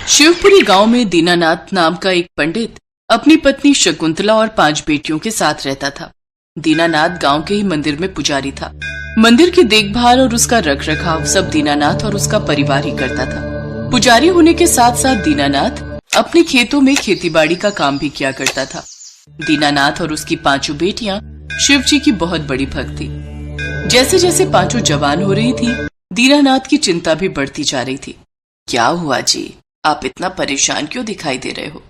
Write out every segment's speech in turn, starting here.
शिवपुरी गांव में दीनानाथ नाम का एक पंडित अपनी पत्नी शकुंतला और 5 बेटियों के साथ रहता था। दीनानाथ गांव के ही मंदिर में पुजारी था। मंदिर की देखभाल और उसका रख रखाव सब दीनानाथ और उसका परिवार ही करता था। पुजारी होने के साथ साथ दीनानाथ अपने खेतों में खेतीबाड़ी का काम भी किया करता था। दीनानाथ और उसकी 5 बेटियां शिव जी की बहुत बड़ी भक्त थी। जैसे जैसे 5 जवान हो रही थी, दीनानाथ की चिंता भी बढ़ती जा रही थी। क्या हुआ जी, आप इतना परेशान क्यों दिखाई दे रहे हो?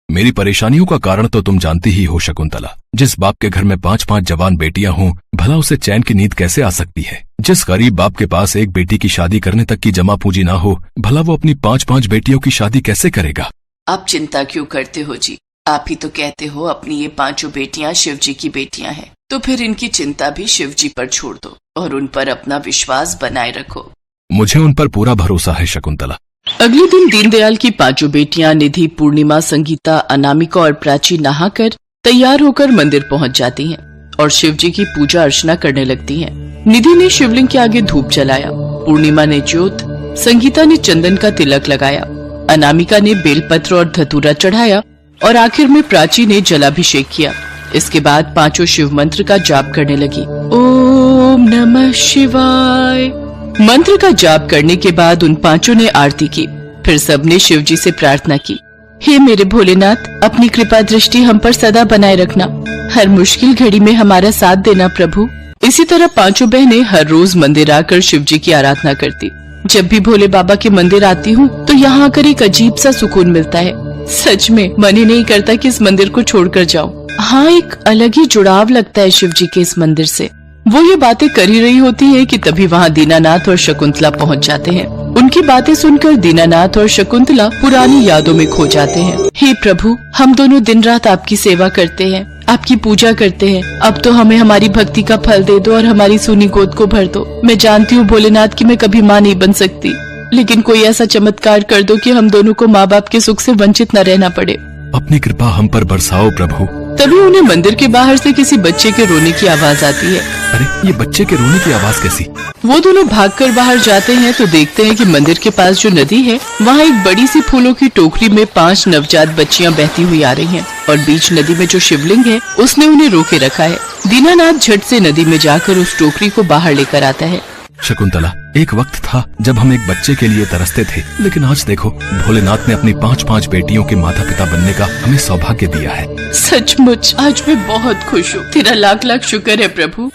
मेरी परेशानियों का कारण तो तुम जानती ही हो शकुंतला। जिस बाप के घर में 5-5 जवान बेटियां हों, भला उसे चैन की नींद कैसे आ सकती है? जिस गरीब बाप के पास एक बेटी की शादी करने तक की जमा पूंजी ना हो, भला वो अपनी 5-5 बेटियों की शादी कैसे करेगा? आप चिंता क्यों करते हो जी? आप ही तो कहते हो अपनी ये 5 बेटियां शिव जी की बेटियां हैं, तो फिर इनकी चिंता भी शिव जी पर छोड़ दो और उन पर अपना विश्वास बनाए रखो। मुझे उन पर पूरा भरोसा है शकुंतला। अगले दिन दीनदयाल की 5 बेटियां निधि, पूर्णिमा, संगीता, अनामिका और प्राची नहाकर तैयार होकर मंदिर पहुंच जाती हैं और शिव जी की पूजा अर्चना करने लगती हैं। निधि ने शिवलिंग के आगे धूप जलाया, पूर्णिमा ने ज्योत, संगीता ने चंदन का तिलक लगाया, अनामिका ने बेलपत्र और धतूरा चढ़ाया और आखिर में प्राची ने जलाभिषेक किया। इसके बाद 5 शिव मंत्र का जाप करने लगी। ओम नमः शिवाय मंत्र का जाप करने के बाद उन 5 ने आरती की। फिर सबने शिव जी से प्रार्थना की, हे मेरे भोलेनाथ, अपनी कृपा दृष्टि हम पर सदा बनाए रखना, हर मुश्किल घड़ी में हमारा साथ देना प्रभु। इसी तरह 5 बहनें हर रोज मंदिर आकर शिव जी की आराधना करती। जब भी भोले बाबा के मंदिर आती हूँ तो यहाँ आकर एक अजीब सा सुकून मिलता है। सच में मन ही नहीं करता कि इस मंदिर को छोड़कर जाऊं। हाँ, एक अलग ही जुड़ाव लगता है शिव जी के इस मंदिर से। वो ये बातें कर ही रही होती है कि तभी वहाँ दीनानाथ और शकुंतला पहुँच जाते हैं। उनकी बातें सुनकर दीनानाथ और शकुंतला पुरानी यादों में खो जाते हैं। हे प्रभु, हम दोनों दिन रात आपकी सेवा करते हैं, आपकी पूजा करते हैं। अब तो हमें हमारी भक्ति का फल दे दो और हमारी सूनी गोद को भर दो। मैं जानती हूँ भोलेनाथ कि मैं कभी माँ नहीं बन सकती, लेकिन कोई ऐसा चमत्कार कर दो कि हम दोनों को माँ बाप के सुख से वंचित न रहना पड़े। अपनी कृपा हम पर बरसाओ प्रभु। तभी उन्हें मंदिर के बाहर से किसी बच्चे के रोने की आवाज आती है। अरे, ये बच्चे के रोने की आवाज कैसी? वो दोनों भागकर बाहर जाते हैं तो देखते हैं कि मंदिर के पास जो नदी है, वहाँ एक बड़ी सी फूलों की टोकरी में 5 नवजात बच्चियां बहती हुई आ रही हैं और बीच नदी में जो शिवलिंग है उसने उन्हें रोके रखा है। दीनानाथ झट से नदी में जाकर उस टोकरी को बाहर लेकर आता है। शकुंतला, एक वक्त था जब हम एक बच्चे के लिए तरसते थे, लेकिन आज देखो, भोलेनाथ ने अपनी 5-5 बेटियों के माता पिता बनने का हमें सौभाग्य दिया है। सचमुच आज मैं बहुत खुश हूँ। तेरा लाख लाख शुक्र है प्रभु।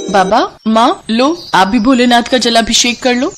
बाबा, माँ, लो आप भी भोलेनाथ का जलाभिषेक कर लो।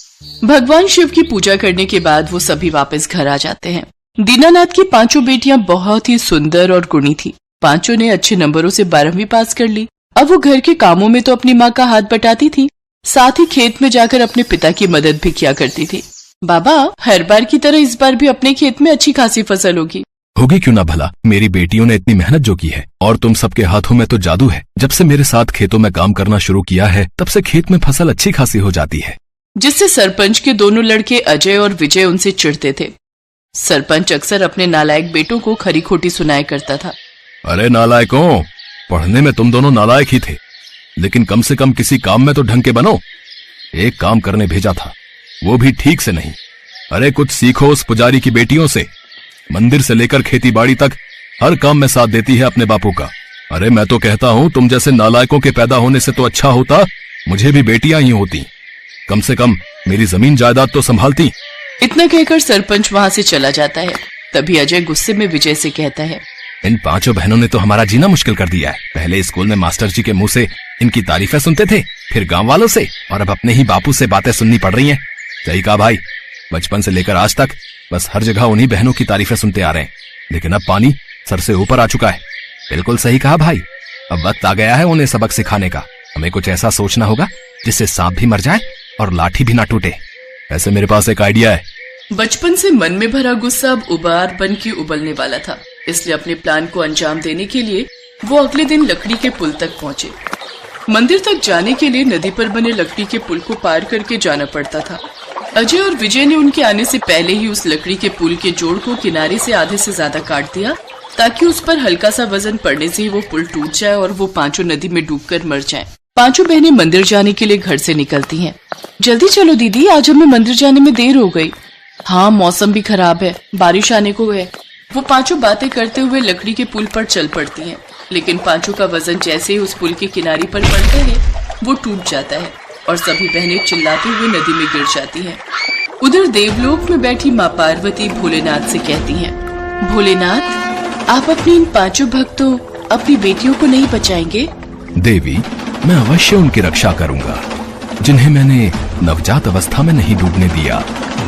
भगवान शिव की पूजा करने के बाद वो सभी वापस घर आ जाते हैं। दीनानाथ की 5 बेटियां बहुत ही सुंदर और गुणी थी। 5 ने अच्छे नंबरों से 12वीं पास कर ली। अब वो घर के कामों में तो अपनी माँ का हाथ बटाती थी, साथ ही खेत में जाकर अपने पिता की मदद भी किया करती थी। बाबा, हर बार की तरह इस बार भी अपने खेत में अच्छी खासी फसल होगी। होगी क्यों ना भला, मेरी बेटियों ने इतनी मेहनत जो की है, और तुम सबके हाथों में तो जादू है। जब से मेरे साथ खेतों में काम करना शुरू किया है, तब से खेत में फसल अच्छी खासी हो जाती है। जिससे सरपंच के दोनों लड़के अजय और विजय उनसे चिढ़ते थे। सरपंच अक्सर अपने नालायक बेटों को खरी खोटी सुनाया करता था। अरे नालायकों, पढ़ने में तुम दोनों नालायक ही थे, लेकिन कम से कम किसी काम में तो ढंग के बनो। एक काम करने भेजा था, वो भी ठीक से नहीं। अरे कुछ सीखो उस पुजारी की बेटियों से। मंदिर से लेकर खेती बाड़ी तक हर काम में साथ देती है अपने बापू का। अरे मैं तो कहता हूँ, तुम जैसे नालायकों के पैदा होने से तो अच्छा होता मुझे भी बेटियां ही होती, कम से कम मेरी जमीन जायदाद तो संभालती। इतना कहकर सरपंच वहाँ से चला जाता है। तभी अजय गुस्से में विजय से कहता है, इन 5 बहनों ने तो हमारा जीना मुश्किल कर दिया है। पहले स्कूल में मास्टर जी के मुंह से इनकी तारीफें सुनते थे, फिर गांव वालों से, और अब अपने ही बापू से बातें सुननी पड़ रही हैं। सही कहा भाई, बचपन से लेकर आज तक बस हर जगह उन्हीं बहनों की तारीफें सुनते आ रहे हैं, लेकिन अब पानी सर से ऊपर आ चुका है। बिल्कुल सही कहा भाई, अब वक्त आ गया है उन्हें सबक सिखाने का। हमें कुछ ऐसा सोचना होगा जिससे सांप भी मर जाए और लाठी भी ना टूटे। ऐसे मेरे पास एक आइडिया है। बचपन से मन में भरा गुस्सा अब उबार बन के उबलने वाला था, इसलिए अपने प्लान को अंजाम देने के लिए वो अगले दिन लकड़ी के पुल तक पहुँचे। मंदिर तक जाने के लिए नदी पर बने लकड़ी के पुल को पार करके जाना पड़ता था। अजय और विजय ने उनके आने से पहले ही उस लकड़ी के पुल के जोड़ को किनारे से आधे से ज्यादा काट दिया, ताकि उस पर हल्का सा वजन पड़ने से ही वो पुल टूट जाए और वो 5 नदी में डूबकर मर जाएं। 5 बहनें मंदिर जाने के लिए घर से निकलती हैं। जल्दी चलो दीदी, आज हमें मंदिर जाने में देर हो गई। हाँ, मौसम भी खराब है, बारिश आने को है। वो पांचों बातें करते हुए लकड़ी के पुल पर चल पड़ती हैं, लेकिन पांचों का वजन जैसे ही उस पुल की किनारे पर पड़ता है वो टूट जाता है और सभी बहनें चिल्लाते हुए नदी में गिर जाती हैं। उधर देवलोक में बैठी माँ पार्वती भोलेनाथ से कहती हैं, भोलेनाथ, आप अपनी इन पांचों भक्तों, अपनी बेटियों को नहीं बचाएंगे? देवी, मैं अवश्य उनकी रक्षा करूंगा। जिन्हें मैंने नवजात अवस्था में नहीं डूबने दिया,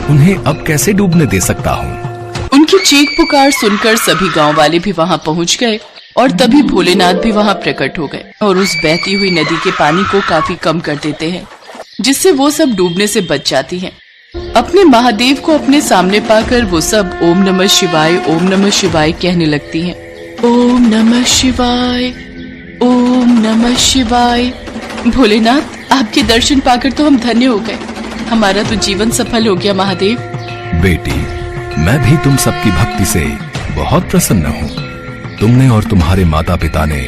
उन्हें अब कैसे डूबने दे सकता हूँ? उनकी चीख पुकार सुनकर सभी गांव वाले भी वहां पहुंच गए और तभी भोलेनाथ भी वहां प्रकट हो गए और उस बहती हुई नदी के पानी को काफी कम कर देते हैं, जिससे वो सब डूबने से बच जाती हैं। अपने महादेव को अपने सामने पाकर वो सब ओम नमः शिवाय कहने लगती हैं। ओम नमः शिवाय, ओम नमः शिवाय। भोलेनाथ, आपके दर्शन पाकर तो हम धन्य हो गए। हमारा तो जीवन सफल हो गया महादेव। बेटी, मैं भी तुम सबकी भक्ति से बहुत प्रसन्न हूँ। तुमने और तुम्हारे माता पिता ने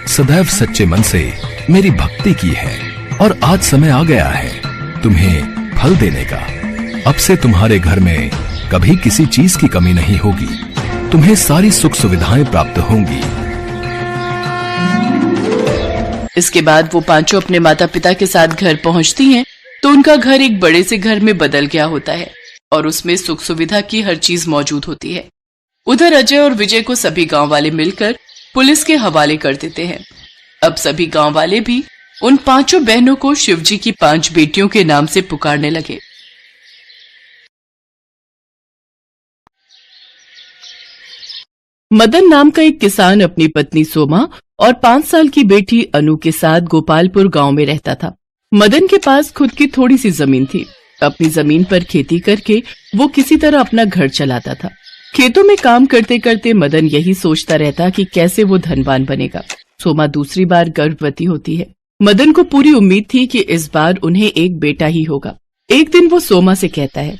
सदैव सच्चे मन से मेरी भक्ति की है और आज समय आ गया है तुम्हें फल देने का। अब से तुम्हारे घर में कभी किसी चीज की कमी नहीं होगी। तुम्हें सारी सुख सुविधाएं प्राप्त होंगी। इसके बाद वो पांचों अपने माता पिता के साथ घर पहुंचती हैं, तो उनका घर एक बड़े से घर में बदल गया होता है और उसमें सुख सुविधा की हर चीज मौजूद होती है। उधर अजय और विजय को सभी गांव वाले मिलकर पुलिस के हवाले कर देते हैं। अब सभी गांव वाले भी उन पांचों बहनों को शिवजी की 5 बेटियों के नाम से पुकारने लगे। मदन नाम का एक किसान अपनी पत्नी सोमा और 5 साल की बेटी अनु के साथ गोपालपुर गांव में रहता था। मदन के पास खुद की थोड़ी सी जमीन थी। अपनी जमीन पर खेती करके वो किसी तरह अपना घर चलाता था। खेतों में काम करते करते मदन यही सोचता रहता कि कैसे वो धनवान बनेगा। सोमा दूसरी बार गर्भवती होती है। मदन को पूरी उम्मीद थी कि इस बार उन्हें एक बेटा ही होगा। एक दिन वो सोमा से कहता है,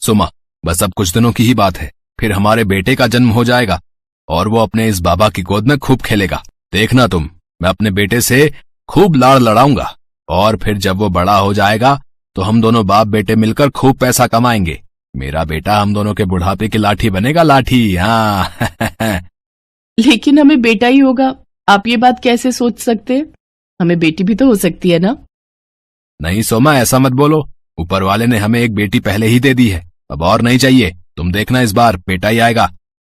सोमा, बस अब कुछ दिनों की ही बात है, फिर हमारे बेटे का जन्म हो जाएगा और वो अपने इस बाबा की गोद में खूब खेलेगा। देखना तुम, मैं अपने बेटे से खूब लाड़ लड़ाऊंगा और फिर जब वो बड़ा हो जाएगा तो हम दोनों बाप बेटे मिलकर खूब पैसा कमाएंगे। मेरा बेटा हम दोनों के बुढ़ापे की लाठी बनेगा, लाठी। हाँ। लेकिन हमें बेटा ही होगा, आप ये बात कैसे सोच सकते हैं? हमें बेटी भी तो हो सकती है ना? नहीं सोमा, ऐसा मत बोलो। ऊपर वाले ने हमें एक बेटी पहले ही दे दी है, अब और नहीं चाहिए। तुम देखना, इस बार बेटा ही आएगा।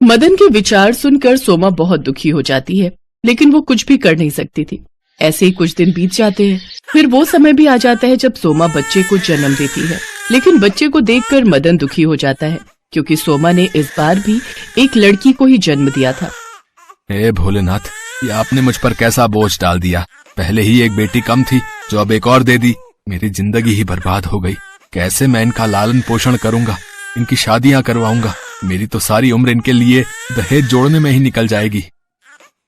मदन के विचार सुनकर सोमा बहुत दुखी हो जाती है, लेकिन वो कुछ भी कर नहीं सकती थी। ऐसे ही कुछ दिन बीत जाते हैं। फिर वो समय भी आ जाता है जब सोमा बच्चे को जन्म देती है, लेकिन बच्चे को देखकर मदन दुखी हो जाता है, क्योंकि सोमा ने इस बार भी एक लड़की को ही जन्म दिया था। हे भोलेनाथ, ये आपने मुझ पर कैसा बोझ डाल दिया। पहले ही एक बेटी कम थी, जो अब एक और दे दी। मेरी जिंदगी ही बर्बाद हो गई। कैसे मैं इनका लालन पोषण करूंगा, इनकी शादियां करवाऊंगा। मेरी तो सारी उम्र इनके लिए दहेज जोड़ने में ही निकल जाएगी।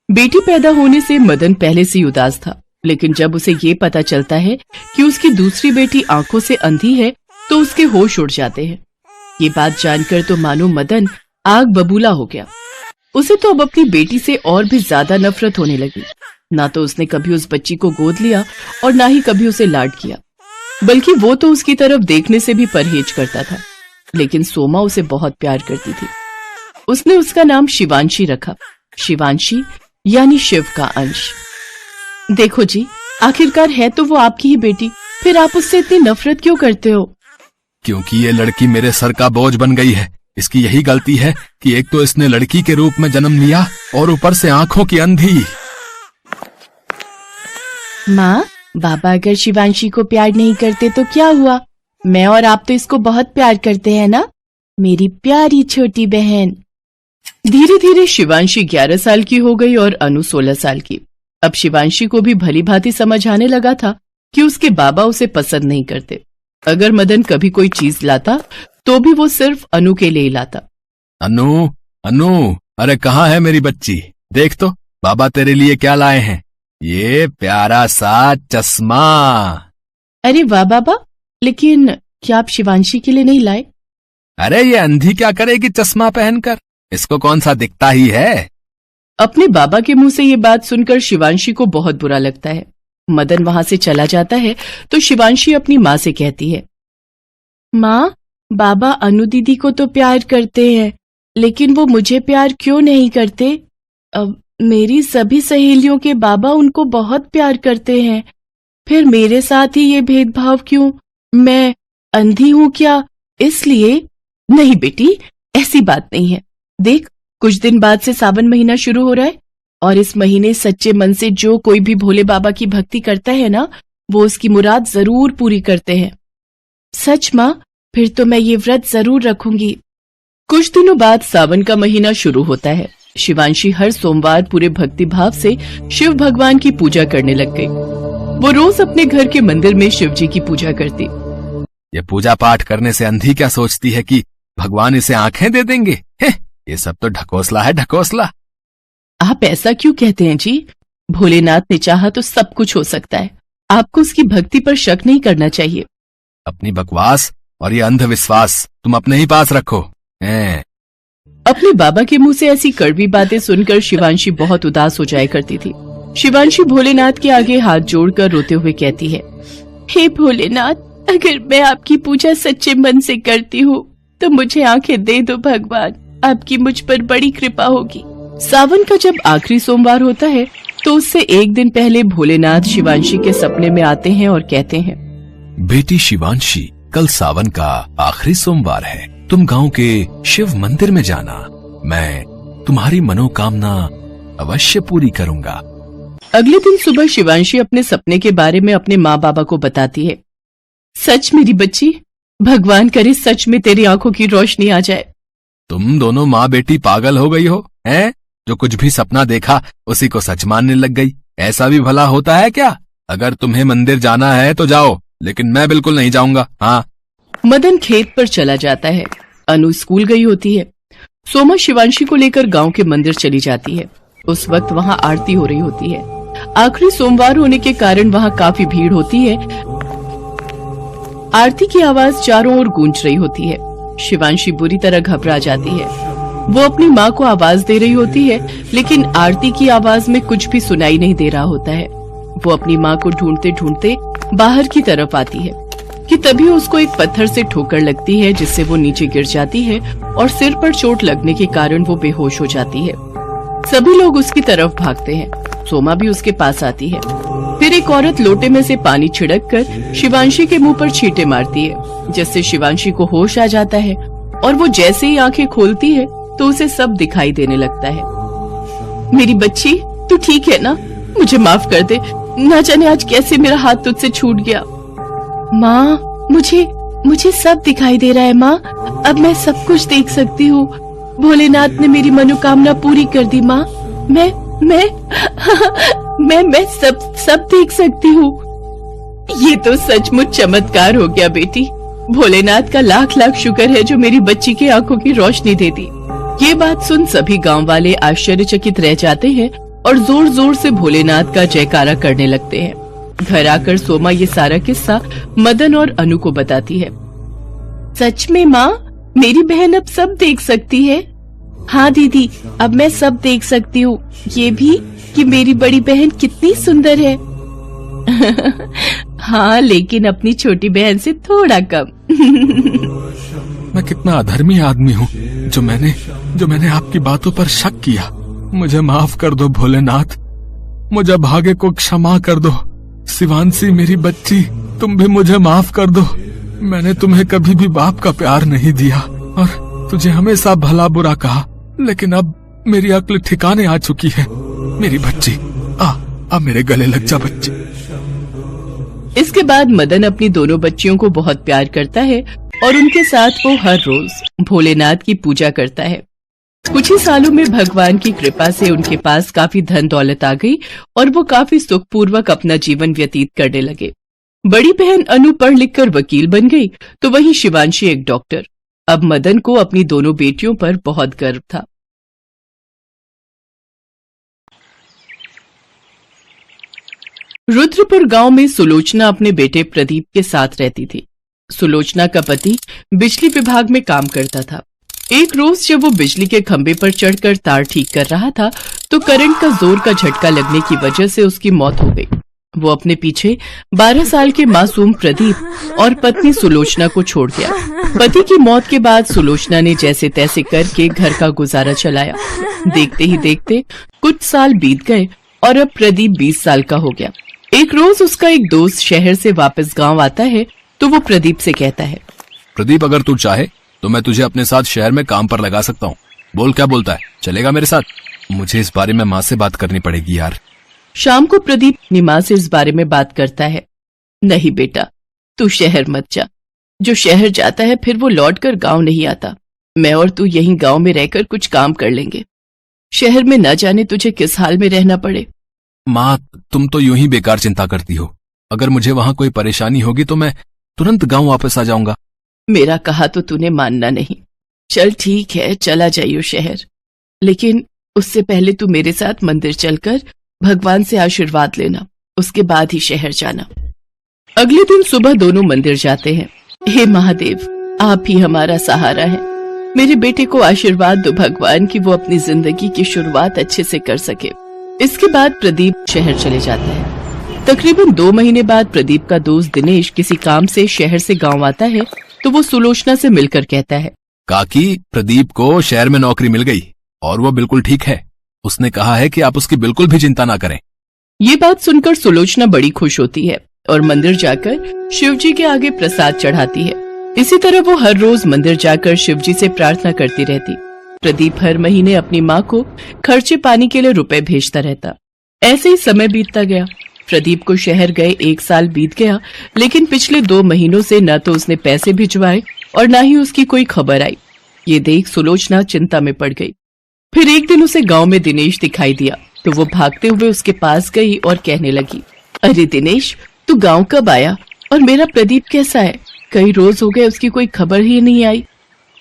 बेटी पैदा होने से मदन पहले से उदास था, लेकिन जब उसे ये पता चलता है कि उसकी दूसरी बेटी आंखों से अंधी है, तो उसके होश उड़ जाते हैं। ये बात जानकर तो मानो मदन आग बबूला हो गया। उसे तो अब अपनी बेटी से और भी ज्यादा नफरत होने लगी। ना तो उसने कभी उस बच्ची को गोद लिया और ना ही कभी उसे लाड किया, बल्कि वो तो उसकी तरफ देखने से भी परहेज करता था। लेकिन सोमा उसे बहुत प्यार करती थी। उसने उसका नाम शिवांशी रखा। शिवांशी यानी शिव का अंश। देखो जी, आखिरकार है तो वो आपकी ही बेटी, फिर आप उससे इतनी नफरत क्यों करते हो? क्योंकि ये लड़की मेरे सर का बोझ बन गई है। इसकी यही गलती है कि एक तो इसने लड़की के रूप में जन्म लिया और ऊपर से आंखों की अंधी। माँ, बाबा अगर शिवांशी को प्यार नहीं करते तो क्या हुआ? मैं और आप तो इसको बहुत प्यार करते हैं ना, मेरी प्यारी छोटी बहन। धीरे धीरे शिवांशी 11 साल की हो गई और अनु 16 साल की। अब शिवांशी को भी भली भांति समझ आने लगा था कि उसके बाबा उसे पसंद नहीं करते। अगर मदन कभी कोई चीज लाता तो भी वो सिर्फ अनु के लिए ही लाता। अनु, अनु, अरे कहाँ है मेरी बच्ची? देख तो बाबा तेरे लिए क्या लाए हैं। ये प्यारा सा चश्मा। अरे वाह बाबा, लेकिन क्या आप शिवांशी के लिए नहीं लाए? अरे ये अंधी क्या करेगी चश्मा पहनकर? इसको कौन सा दिखता ही है। अपने बाबा के मुंह से ये बात सुनकर शिवांशी को बहुत बुरा लगता है। मदन वहां से चला जाता है तो शिवांशी अपनी माँ से कहती है, माँ, बाबा अनु दीदी को तो प्यार करते हैं, लेकिन वो मुझे प्यार क्यों नहीं करते? अब मेरी सभी सहेलियों के बाबा उनको बहुत प्यार करते हैं, फिर मेरे साथ ही ये भेदभाव क्यों? मैं अंधी हूं क्या इसलिए? नहीं बेटी, ऐसी बात नहीं है। देख, कुछ दिन बाद से सावन महीना शुरू हो रहा है और इस महीने सच्चे मन से जो कोई भी भोले बाबा की भक्ति करता है ना, वो उसकी मुराद जरूर पूरी करते हैं। सच माँ? फिर तो मैं ये व्रत जरूर रखूंगी। कुछ दिनों बाद सावन का महीना शुरू होता है। शिवांशी हर सोमवार पूरे भक्ति भाव से शिव भगवान की पूजा करने लग गई। वो रोज अपने घर के मंदिर में शिव जी की पूजा करती। ये पूजा पाठ करने से अंधी क्या सोचती है कि भगवान इसे आंखें दे देंगे? ये सब तो ढकोसला है, ढकोसला। आप ऐसा क्यों कहते हैं जी? भोलेनाथ ने चाहा तो सब कुछ हो सकता है। आपको उसकी भक्ति पर शक नहीं करना चाहिए। अपनी बकवास और ये अंधविश्वास तुम अपने ही पास रखो। अपने बाबा के मुंह से ऐसी कड़वी बातें सुनकर शिवांशी बहुत उदास हो जाया करती थी। शिवांशी भोलेनाथ के आगे हाथ जोड़कर रोते हुए कहती है, हे भोलेनाथ, अगर मैं आपकी पूजा सच्चे मन से करती हूँ तो मुझे आंखें दे दो भगवान, आपकी मुझ पर बड़ी कृपा होगी। सावन का जब आखिरी सोमवार होता है तो उससे एक दिन पहले भोलेनाथ शिवांशी के सपने में आते हैं और कहते हैं, बेटी शिवांशी, कल सावन का आखिरी सोमवार है। तुम गांव के शिव मंदिर में जाना। मैं तुम्हारी मनोकामना अवश्य पूरी करूंगा। अगले दिन सुबह शिवांशी अपने सपने के बारे में अपने माँ बाबा को बताती है। सच मेरी बच्ची, भगवान करे सच में तेरी आंखों की रोशनी आ जाए। तुम दोनों माँ बेटी पागल हो गई हो, हैं? जो कुछ भी सपना देखा उसी को सच मानने लग गई। ऐसा भी भला होता है क्या? अगर तुम्हें मंदिर जाना है तो जाओ, लेकिन मैं बिल्कुल नहीं जाऊंगा। हाँ। मदन खेत पर चला जाता है। अनु स्कूल गई होती है। सोमा शिवांशी को लेकर गांव के मंदिर चली जाती है। उस वक्त वहां आरती हो रही होती है। आखिरी सोमवार होने के कारण वहां काफी भीड़ होती है। आरती की आवाज चारों ओर गूंज रही होती है। शिवांशी बुरी तरह घबरा जाती है। वो अपनी माँ को आवाज दे रही होती है, लेकिन आरती की आवाज में कुछ भी सुनाई नहीं दे रहा होता है। वो अपनी माँ को ढूंढते ढूंढते बाहर की तरफ आती है कि तभी उसको एक पत्थर से ठोकर लगती है, जिससे वो नीचे गिर जाती है और सिर पर चोट लगने के कारण वो बेहोश हो जाती है। सभी लोग उसकी तरफ भागते हैं। सोमा भी उसके पास आती है। फिर एक औरत लोटे में से पानी छिड़क कर शिवांशी के मुंह पर छींटे मारती है, जिससे शिवांशी को होश आ जाता है और वो जैसे ही आंखें खोलती है तो उसे सब दिखाई देने लगता है। मेरी बच्ची, तू ठीक है ना? मुझे माफ कर दे, ना जाने आज कैसे मेरा हाथ तुझसे छूट गया। माँ, मुझे सब दिखाई दे रहा है माँ। अब मैं सब कुछ देख सकती हूँ। भोलेनाथ ने मेरी मनोकामना पूरी कर दी माँ। मैं सब देख सकती हूँ। ये तो सचमुच चमत्कार हो गया बेटी। भोलेनाथ का लाख लाख शुक्र है जो मेरी बच्ची की आंखों की रोशनी दे दी। ये बात सुन सभी गांव वाले आश्चर्यचकित रह जाते हैं और जोर जोर से भोलेनाथ का जयकारा करने लगते हैं। घर आकर सोमा ये सारा किस्सा मदन और अनु को बताती है। सच में माँ, मेरी बहन अब सब देख सकती है। हाँ दीदी, अब मैं सब देख सकती हूँ, ये भी कि मेरी बड़ी बहन कितनी सुंदर है। हाँ, लेकिन अपनी छोटी बहन से थोड़ा कम। मैं कितना अधर्मी आदमी हूँ जो मैंने आपकी बातों पर शक किया। मुझे माफ कर दो भोलेनाथ, मुझे भाग्य को क्षमा कर दो। शिवांशी मेरी बच्ची, तुम भी मुझे माफ कर दो। मैंने तुम्हें कभी भी बाप का प्यार नहीं दिया और तुझे हमेशा भला बुरा कहा, लेकिन अब मेरी अक्ल ठिकाने आ चुकी है। मेरी बच्ची, आ मेरे गले लग जा बच्ची। इसके बाद मदन अपनी दोनों बच्चियों को बहुत प्यार करता है और उनके साथ वो हर रोज भोलेनाथ की पूजा करता है। कुछ ही सालों में भगवान की कृपा से उनके पास काफी धन दौलत आ गई और वो काफी सुखपूर्वक अपना जीवन व्यतीत करने लगे। बड़ी बहन अनु पढ़ लिख कर वकील बन गई, तो वहीं शिवांशी एक डॉक्टर। अब मदन को अपनी दोनों बेटियों पर बहुत गर्व था। रुद्रपुर गांव में सुलोचना अपने बेटे प्रदीप के साथ रहती थी। सुलोचना का पति बिजली विभाग में काम करता था। एक रोज जब वो बिजली के खंभे पर चढ़कर तार ठीक कर रहा था तो करंट का जोर का झटका लगने की वजह से उसकी मौत हो गई। वो अपने पीछे 12 साल के मासूम प्रदीप और पत्नी सुलोचना को छोड़ गया। पति की मौत के बाद सुलोचना ने जैसे तैसे करके घर का गुजारा चलाया। देखते ही देखते कुछ साल बीत गए और अब प्रदीप 20 साल का हो गया। एक रोज उसका एक दोस्त शहर से वापस गांव आता है तो वो प्रदीप से कहता है, प्रदीप अगर तू चाहे तो मैं तुझे अपने साथ शहर में काम पर लगा सकता हूँ। बोल क्या बोलता है, चलेगा मेरे साथ? मुझे इस बारे में माँ से बात करनी पड़ेगी यार। शाम को प्रदीप अपनी माँ से इस बारे में बात करता है। नहीं बेटा, तू शहर मत जा। जो शहर जाता है फिर वो लौटकर गांव नहीं आता। मैं और तू यहीं गांव में रहकर कुछ काम कर लेंगे। शहर में न जाने तुझे किस हाल में रहना पड़े। माँ, तुम तो यूं ही बेकार चिंता करती हो। अगर मुझे वहाँ कोई परेशानी होगी तो मैं तुरंत गांव वापस आ जाऊंगा। मेरा कहा तो तूने मानना नहीं। चल ठीक है, चला जाइयो शहर, लेकिन उससे पहले तू मेरे साथ मंदिर चलकर भगवान से आशीर्वाद लेना, उसके बाद ही शहर जाना। अगले दिन सुबह दोनों मंदिर जाते हैं। हे महादेव, आप ही हमारा सहारा है। मेरे बेटे को आशीर्वाद दो भगवान कि वो अपनी जिंदगी की शुरुआत अच्छे से कर सके। इसके बाद प्रदीप शहर चले जाता है। तकरीबन 2 महीने बाद प्रदीप का दोस्त दिनेश किसी काम से शहर से गांव आता है तो वो सुलोचना से मिलकर कहता है, काकी, प्रदीप को शहर में नौकरी मिल गई और वो बिल्कुल ठीक है। उसने कहा है कि आप उसकी बिल्कुल भी चिंता ना करें। ये बात सुनकर सुलोचना बड़ी खुश होती है और मंदिर जाकर शिवजी के आगे प्रसाद चढ़ाती है। इसी तरह वो हर रोज मंदिर जाकर शिवजी से प्रार्थना करती रहती। प्रदीप हर महीने अपनी माँ को खर्चे पानी के लिए रुपए भेजता रहता। ऐसे ही समय बीतता गया। प्रदीप को शहर गए 1 साल बीत गया, लेकिन पिछले 2 महीनों से न तो उसने पैसे भिजवाए और न ही उसकी कोई खबर आई। ये देख सुलोचना चिंता में पड़ गई। फिर एक दिन उसे गांव में दिनेश दिखाई दिया तो वो भागते हुए उसके पास गई और कहने लगी, अरे दिनेश, तू गांव कब आया और मेरा प्रदीप कैसा है? कई रोज हो गए उसकी कोई खबर ही नहीं आई।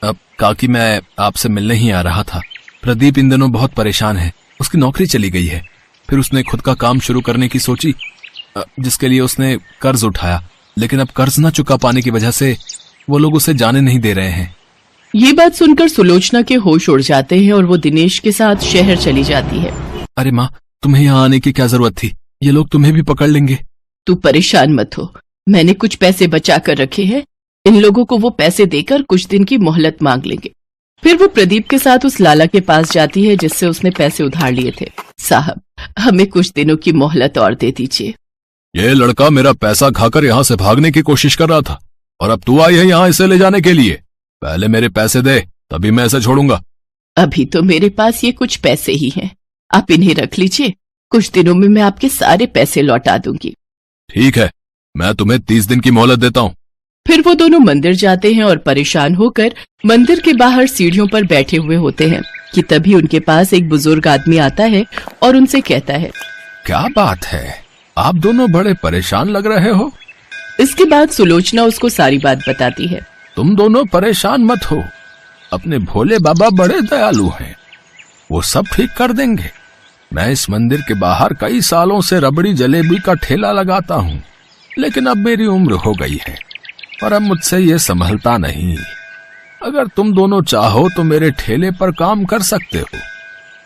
अब काकी, मैं आपसे मिलने ही आ रहा था। प्रदीप इन दिनों बहुत परेशान है। उसकी नौकरी चली गई है। फिर उसने खुद का काम शुरू करने की सोची, जिसके लिए उसने कर्ज उठाया, लेकिन अब कर्ज न चुका पाने की वजह से वो लोग उसे जाने नहीं दे रहे हैं। ये बात सुनकर सुलोचना के होश उड़ जाते हैं और वो दिनेश के साथ शहर चली जाती है। अरे माँ, तुम्हें यहाँ आने की क्या जरूरत थी? ये लोग तुम्हें भी पकड़ लेंगे। तू परेशान मत हो, मैंने कुछ पैसे बचा कर रखे हैं। इन लोगों को वो पैसे देकर कुछ दिन की मोहलत मांग लेंगे। फिर वो प्रदीप के साथ उस लाला के पास जाती है जिससे उसने पैसे उधार लिए थे। साहब, हमें कुछ दिनों की मोहलत और दे दीजिए। ये लड़का मेरा पैसा खाकर यहाँ से भागने की कोशिश कर रहा था और अब तू आई है यहाँ इसे ले जाने के लिए। पहले मेरे पैसे दे, तभी मैं इसे छोड़ूंगा। अभी तो मेरे पास ये कुछ पैसे ही हैं, आप इन्हें रख लीजिए। कुछ दिनों में मैं आपके सारे पैसे लौटा दूंगी। ठीक है, मैं तुम्हें 30 दिन की मोहलत देता हूँ। फिर वो दोनों मंदिर जाते हैं और परेशान होकर मंदिर के बाहर सीढ़ियों पर बैठे हुए होते हैं कि तभी उनके पास एक बुजुर्ग आदमी आता है और उनसे कहता है, क्या बात है, आप दोनों बड़े परेशान लग रहे हो। इसके बाद सुलोचना उसको सारी बात बताती है। तुम दोनों परेशान मत हो, अपने भोले बाबा बड़े दयालु हैं, वो सब ठीक कर देंगे। मैं इस मंदिर के बाहर कई सालों से रबड़ी जलेबी का ठेला लगाता हूँ, लेकिन अब मेरी उम्र हो गई है और अब मुझसे ये संभलता नहीं। अगर तुम दोनों चाहो तो मेरे ठेले पर काम कर सकते हो।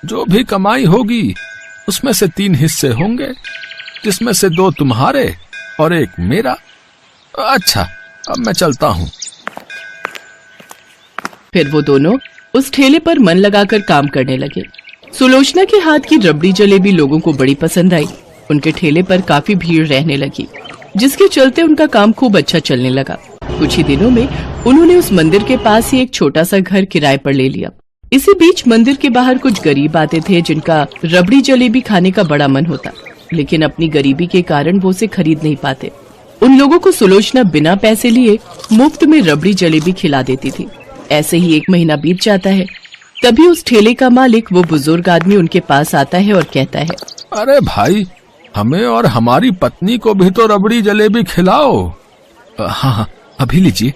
जो भी कमाई होगी उसमें से 3 हिस्से होंगे, जिसमें से 2 तुम्हारे और 1 मेरा। अच्छा, अब मैं चलता हूँ। फिर वो दोनों उस ठेले पर मन लगाकर काम करने लगे। सुलोचना के हाथ की रबड़ी जलेबी लोगों को बड़ी पसंद आई। उनके ठेले पर काफी भीड़ रहने लगी, जिसके चलते उनका काम खूब अच्छा चलने लगा। कुछ ही दिनों में उन्होंने उस मंदिर के पास ही एक छोटा सा घर किराए पर ले लिया। इसी बीच मंदिर के बाहर कुछ गरीब आते थे जिनका रबड़ी जलेबी खाने का बड़ा मन होता, लेकिन अपनी गरीबी के कारण वो उसे खरीद नहीं पाते। उन लोगों को सुलोचना बिना पैसे लिए मुफ्त में रबड़ी जलेबी खिला देती थी। ऐसे ही 1 महीना बीत जाता है। तभी उस ठेले का मालिक, वो बुजुर्ग आदमी, उनके पास आता है और कहता है, अरे भाई, हमें और हमारी पत्नी को भी तो रबड़ी जलेबी खिलाओ। हाँ, अभी लीजिए।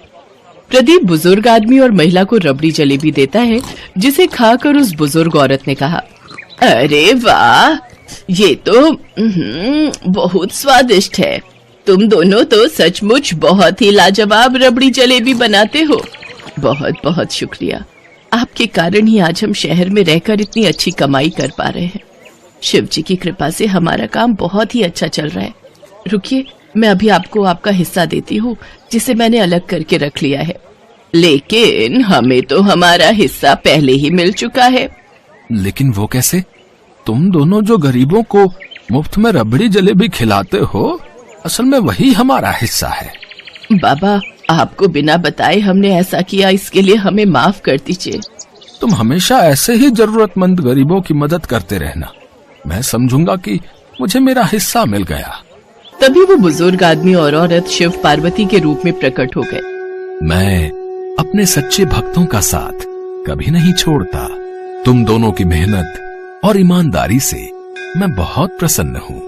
प्रदीप बुजुर्ग आदमी और महिला को रबड़ी जलेबी देता है, जिसे खाकर उस बुजुर्ग औरत ने कहा, अरे वाह, ये तो बहुत स्वादिष्ट है। तुम दोनों तो सचमुच बहुत ही लाजवाब रबड़ी जलेबी बनाते हो। बहुत बहुत शुक्रिया, आपके कारण ही आज हम शहर में रहकर इतनी अच्छी कमाई कर पा रहे हैं। शिव जी की कृपा से हमारा काम बहुत ही अच्छा चल रहा है। रुकिए, मैं अभी आपको आपका हिस्सा देती हूँ जिसे मैंने अलग करके रख लिया है। लेकिन हमें तो हमारा हिस्सा पहले ही मिल चुका है। लेकिन वो कैसे? तुम दोनों जो गरीबों को मुफ्त में रबड़ी जलेबी खिलाते हो, असल में वही हमारा हिस्सा है। बाबा, आपको बिना बताए हमने ऐसा किया, इसके लिए हमें माफ कर दीजिए। तुम हमेशा ऐसे ही जरूरतमंद गरीबों की मदद करते रहना। मैं समझूंगा कि मुझे मेरा हिस्सा मिल गया। तभी वो बुजुर्ग आदमी और औरत शिव पार्वती के रूप में प्रकट हो गए। मैं अपने सच्चे भक्तों का साथ कभी नहीं छोड़ता। तुम दोनों की मेहनत और ईमानदारी से मैं बहुत प्रसन्न हूँ।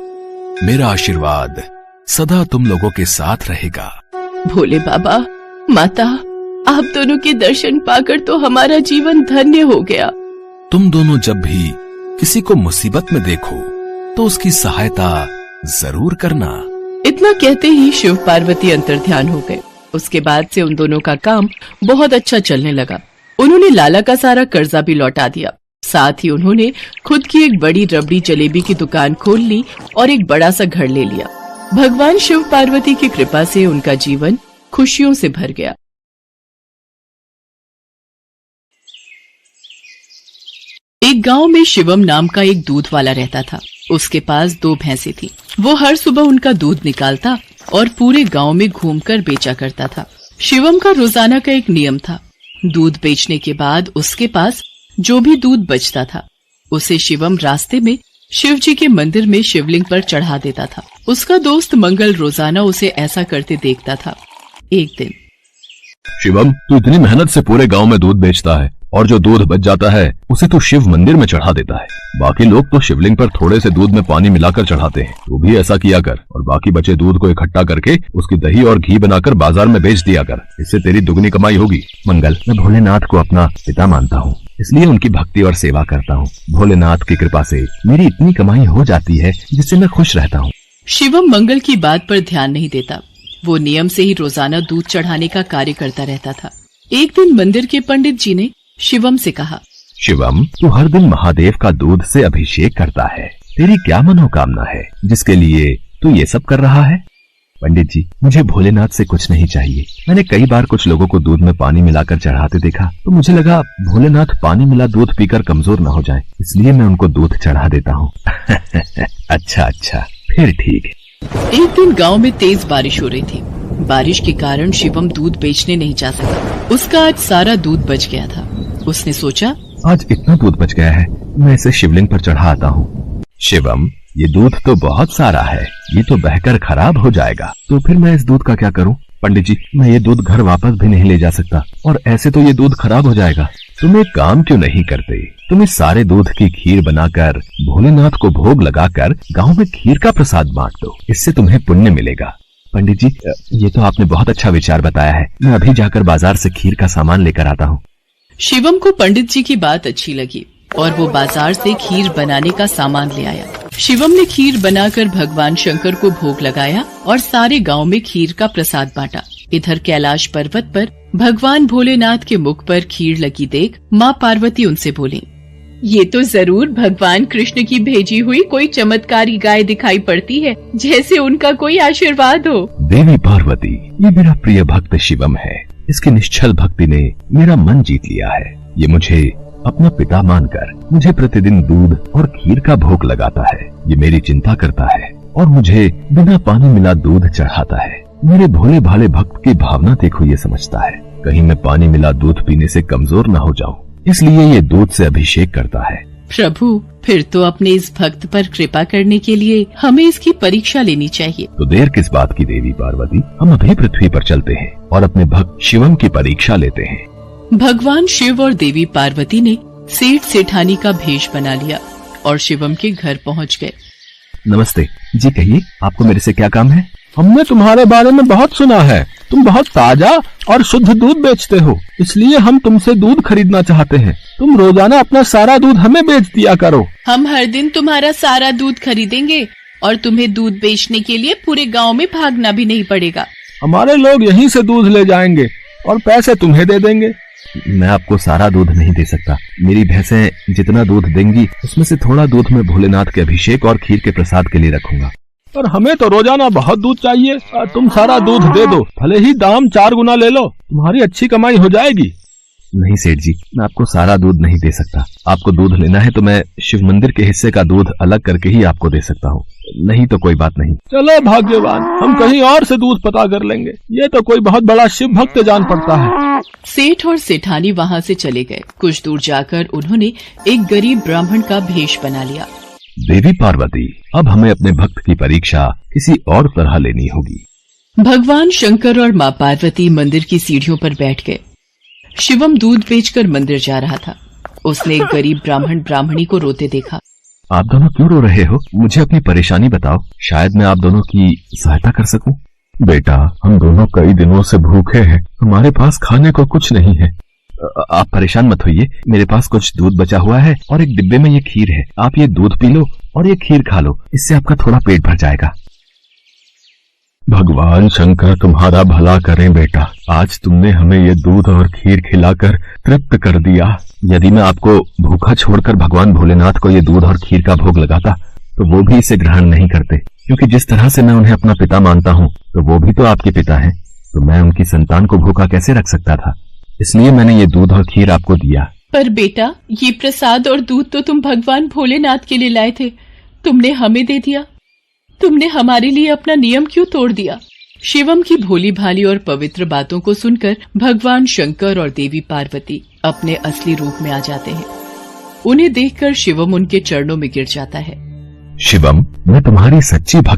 मेरा आशीर्वाद सदा तुम लोगों के साथ रहेगा। भोले बाबा, माता, आप दोनों के दर्शन पाकर तो हमारा जीवन धन्य हो गया। तुम दोनों जब भी किसी को मुसीबत में देखो तो उसकी सहायता जरूर करना। इतना कहते ही शिव पार्वती अंतर्ध्यान हो गए। उसके बाद से उन दोनों का काम बहुत अच्छा चलने लगा। उन्होंने लाला का सारा कर्जा भी लौटा दिया। साथ ही उन्होंने खुद की एक बड़ी रबड़ी जलेबी की दुकान खोल ली और एक बड़ा सा घर ले लिया। भगवान शिव पार्वती की कृपा से उनका जीवन खुशियों से भर गया। एक गांव में शिवम नाम का एक दूध वाला रहता था। उसके पास 2 भैंसें थी। वो हर सुबह उनका दूध निकालता और पूरे गांव में घूमकर बेचा करता था। शिवम का रोजाना का एक नियम था। दूध बेचने के बाद उसके पास जो भी दूध बचता था उसे शिवम रास्ते में शिव जी के मंदिर में शिवलिंग पर चढ़ा देता था। उसका दोस्त मंगल रोजाना उसे ऐसा करते देखता था। एक दिन, शिवम, तू इतनी मेहनत से पूरे गांव में दूध बेचता है और जो दूध बच जाता है उसे तू शिव मंदिर में चढ़ा देता है। बाकी लोग तो शिवलिंग पर थोड़े से दूध में पानी मिलाकर चढ़ाते हैं। तू भी ऐसा किया कर और बाकी बचे दूध को इकट्ठा करके उसकी दही और घी बनाकर बाजार में बेच दिया कर। इससे तेरी दुगनी कमाई होगी। मंगल, मैं भोलेनाथ को अपना पिता मानता हूँ, इसलिए उनकी भक्ति और सेवा करता हूँ। भोलेनाथ की कृपा से मेरी इतनी कमाई हो जाती है जिससे मैं खुश रहता हूँ। शिवम मंगल की बात पर ध्यान नहीं देता। वो नियम से ही रोजाना दूध चढ़ाने का कार्य करता रहता था। एक दिन मंदिर के पंडित जी ने शिवम से कहा, शिवम, तू हर दिन महादेव का दूध से अभिषेक करता है। तेरी क्या मनोकामना है जिसके लिए तू ये सब कर रहा है? पंडित जी, मुझे भोलेनाथ से कुछ नहीं चाहिए। मैंने कई बार कुछ लोगों को दूध में पानी मिलाकर चढ़ाते देखा तो मुझे लगा भोलेनाथ पानी मिला दूध पीकर कमजोर न हो जाए, इसलिए मैं उनको दूध चढ़ा देता हूँ। अच्छा, फिर ठीक है। एक दिन गांव में तेज बारिश हो रही थी। बारिश के कारण शिवम दूध बेचने नहीं जा सका। उसका आज सारा दूध बच गया था। उसने सोचा, आज इतना दूध बच गया है, मैं इसे शिवलिंग पर चढ़ा आता हूँ। शिवम, ये दूध तो बहुत सारा है, ये तो बहकर खराब हो जाएगा, तो फिर मैं इस दूध का क्या करूँ? पंडित जी, मैं ये दूध घर वापस भी नहीं ले जा सकता और ऐसे तो ये दूध खराब हो जाएगा। तुम एक काम क्यों नहीं करते? तुम इस सारे दूध की खीर बनाकर भोलेनाथ को भोग लगाकर गांव में खीर का प्रसाद बांट दो, इससे तुम्हें पुण्य मिलेगा। पंडित जी, ये तो आपने बहुत अच्छा विचार बताया है। मैं अभी जाकर बाजार से खीर का सामान लेकर आता हूँ। शिवम को पंडित जी की बात अच्छी लगी और वो बाजार से खीर बनाने का सामान ले आया। शिवम ने खीर बनाकर भगवान शंकर को भोग लगाया और सारे गांव में खीर का प्रसाद बांटा। इधर कैलाश पर्वत पर भगवान भोलेनाथ के मुख पर खीर लगी देख माँ पार्वती उनसे बोली, ये तो जरूर भगवान कृष्ण की भेजी हुई कोई चमत्कारी गाय दिखाई पड़ती है, जैसे उनका कोई आशीर्वाद हो। देवी पार्वती, ये मेरा प्रिय भक्त शिवम है। इसकी निश्चल भक्ति ने मेरा मन जीत लिया है। ये मुझे अपना पिता मानकर मुझे प्रतिदिन दूध और खीर का भोग लगाता है। ये मेरी चिंता करता है और मुझे बिना पानी मिला दूध चढ़ाता है। मेरे भोले भाले भक्त की भावना देखो, ये समझता है कहीं मैं पानी मिला दूध पीने से कमजोर न हो जाऊं, इसलिए ये दूध से अभिषेक करता है। प्रभु, फिर तो अपने इस भक्त पर कृपा करने के लिए हमें इसकी परीक्षा लेनी चाहिए। तो देर किस बात की देवी पार्वती, हम अभी पृथ्वी पर चलते हैं और अपने भक्त शिवम की परीक्षा लेते हैं। भगवान शिव और देवी पार्वती ने सेठ सेठानी का भेष बना लिया और शिवम के घर पहुंच गए। नमस्ते जी, कहिए आपको मेरे से क्या काम है? हमने तुम्हारे बारे में बहुत सुना है। तुम बहुत ताजा और शुद्ध दूध बेचते हो, इसलिए हम तुमसे दूध खरीदना चाहते हैं। तुम रोजाना अपना सारा दूध हमें बेच दिया करो। हम हर दिन तुम्हारा सारा दूध खरीदेंगे और तुम्हें दूध बेचने के लिए पूरे गांव में भागना भी नहीं पड़ेगा। हमारे लोग यहीं से दूध ले जाएंगे और पैसे तुम्हें दे देंगे। मैं आपको सारा दूध नहीं दे सकता। मेरी भैंसें जितना दूध देंगी उसमें से थोड़ा दूध मैं भोलेनाथ के अभिषेक और खीर के प्रसाद के लिए रखूंगा। पर हमें तो रोजाना बहुत दूध चाहिए। तुम सारा दूध दे दो, भले ही दाम 4 गुना ले लो, तुम्हारी अच्छी कमाई हो जाएगी। नहीं सेठ जी, मैं आपको सारा दूध नहीं दे सकता। आपको दूध लेना है तो मैं शिव मंदिर के हिस्से का दूध अलग करके ही आपको दे सकता हूँ, नहीं तो कोई बात नहीं। चलो भाग्यवान, हम कहीं और से दूध पता कर लेंगे। ये तो कोई बहुत बड़ा शिव भक्त जान पड़ता है। सेठ और सेठानी वहाँ से चले गए। कुछ दूर जाकर उन्होंने एक गरीब ब्राह्मण का भेष बना लिया। देवी पार्वती, अब हमें अपने भक्त की परीक्षा किसी और तरह लेनी होगी। भगवान शंकर और माँ पार्वती मंदिर की सीढ़ियों पर बैठ गए। शिवम दूध बेचकर मंदिर जा रहा था। उसने एक गरीब ब्राह्मण ब्राह्मणी को रोते देखा। आप दोनों क्यों रो रहे हो? मुझे अपनी परेशानी बताओ, शायद मैं आप दोनों की सहायता कर सकूं। बेटा, हम दोनों कई दिनों से भूखे हैं, हमारे पास खाने को कुछ नहीं है। आप परेशान मत होइए, मेरे पास कुछ दूध बचा हुआ है और एक डिब्बे में ये खीर है। आप ये दूध पी लो और ये खीर खा लो, इससे आपका थोड़ा पेट भर जाएगा। भगवान शंकर तुम्हारा भला करें बेटा, आज तुमने हमें ये दूध और खीर खिलाकर तृप्त कर दिया। यदि मैं आपको भूखा छोड़कर भगवान भोलेनाथ को ये दूध और खीर का भोग लगाता तो वो भी इसे ग्रहण नहीं करते, क्योंकि जिस तरह से मैं उन्हें अपना पिता मानता हूँ तो वो भी तो आपके पिता हैं। तो मैं उनकी संतान को भूखा कैसे रख सकता था? इसलिए मैंने ये दूध और खीर आपको दिया। पर बेटा, ये प्रसाद और दूध तो तुम भगवान भोलेनाथ के लिए लाए थे, तुमने हमें दे दिया। तुमने हमारे लिए अपना नियम क्यों तोड़ दिया? शिवम की भोली भाली और पवित्र बातों को सुनकर भगवान शंकर और देवी पार्वती अपने असली रूप में आ जाते हैं। उन्हें देखकर शिवम उनके चरणों में गिर जाता है। शिवम, मैं तुम्हारी सच्ची भक्त